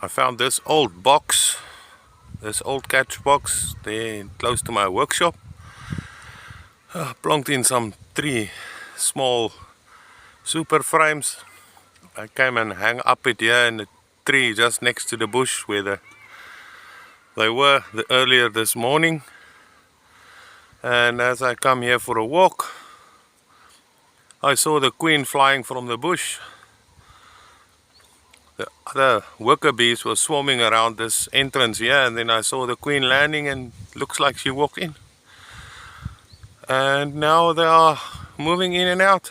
I found this old box, this old catch box there close to my workshop. Plonked in some 3 small super frames. I came and hang up it here in the tree just next to the bush where they were earlier this morning. And as I come here for a walk, I saw the queen flying from the bush. The other worker bees were swarming around this entrance here, and then I saw the queen landing, and looks like she walked in. And now they are moving in and out.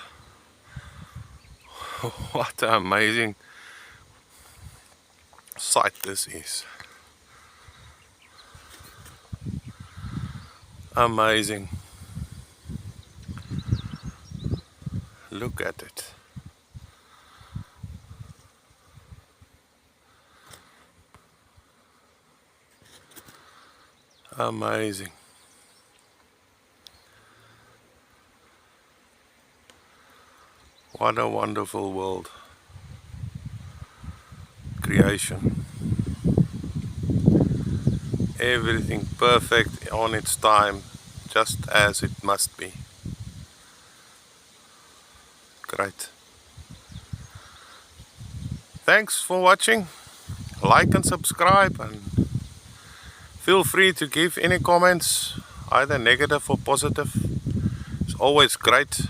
What an amazing sight this is. Amazing. Look at it. Amazing. What a wonderful world. Creation. Everything perfect on its time, just as it must be. Great. Thanks for watching. Like and subscribe, and feel free to give any comments, either negative or positive. It's always great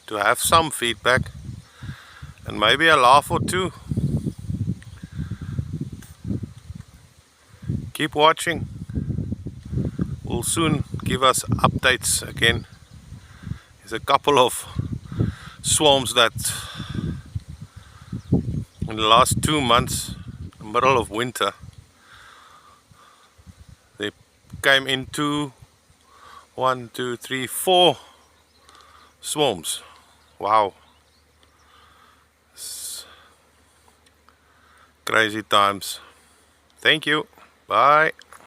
to have some feedback and maybe a laugh or two. Keep watching. We'll soon give us updates again. There's a couple of swarms that in the last 2 months, in the middle of winter, they came into 1, 2, 3, 4 swarms. Wow. It's crazy times. Thank you. Bye.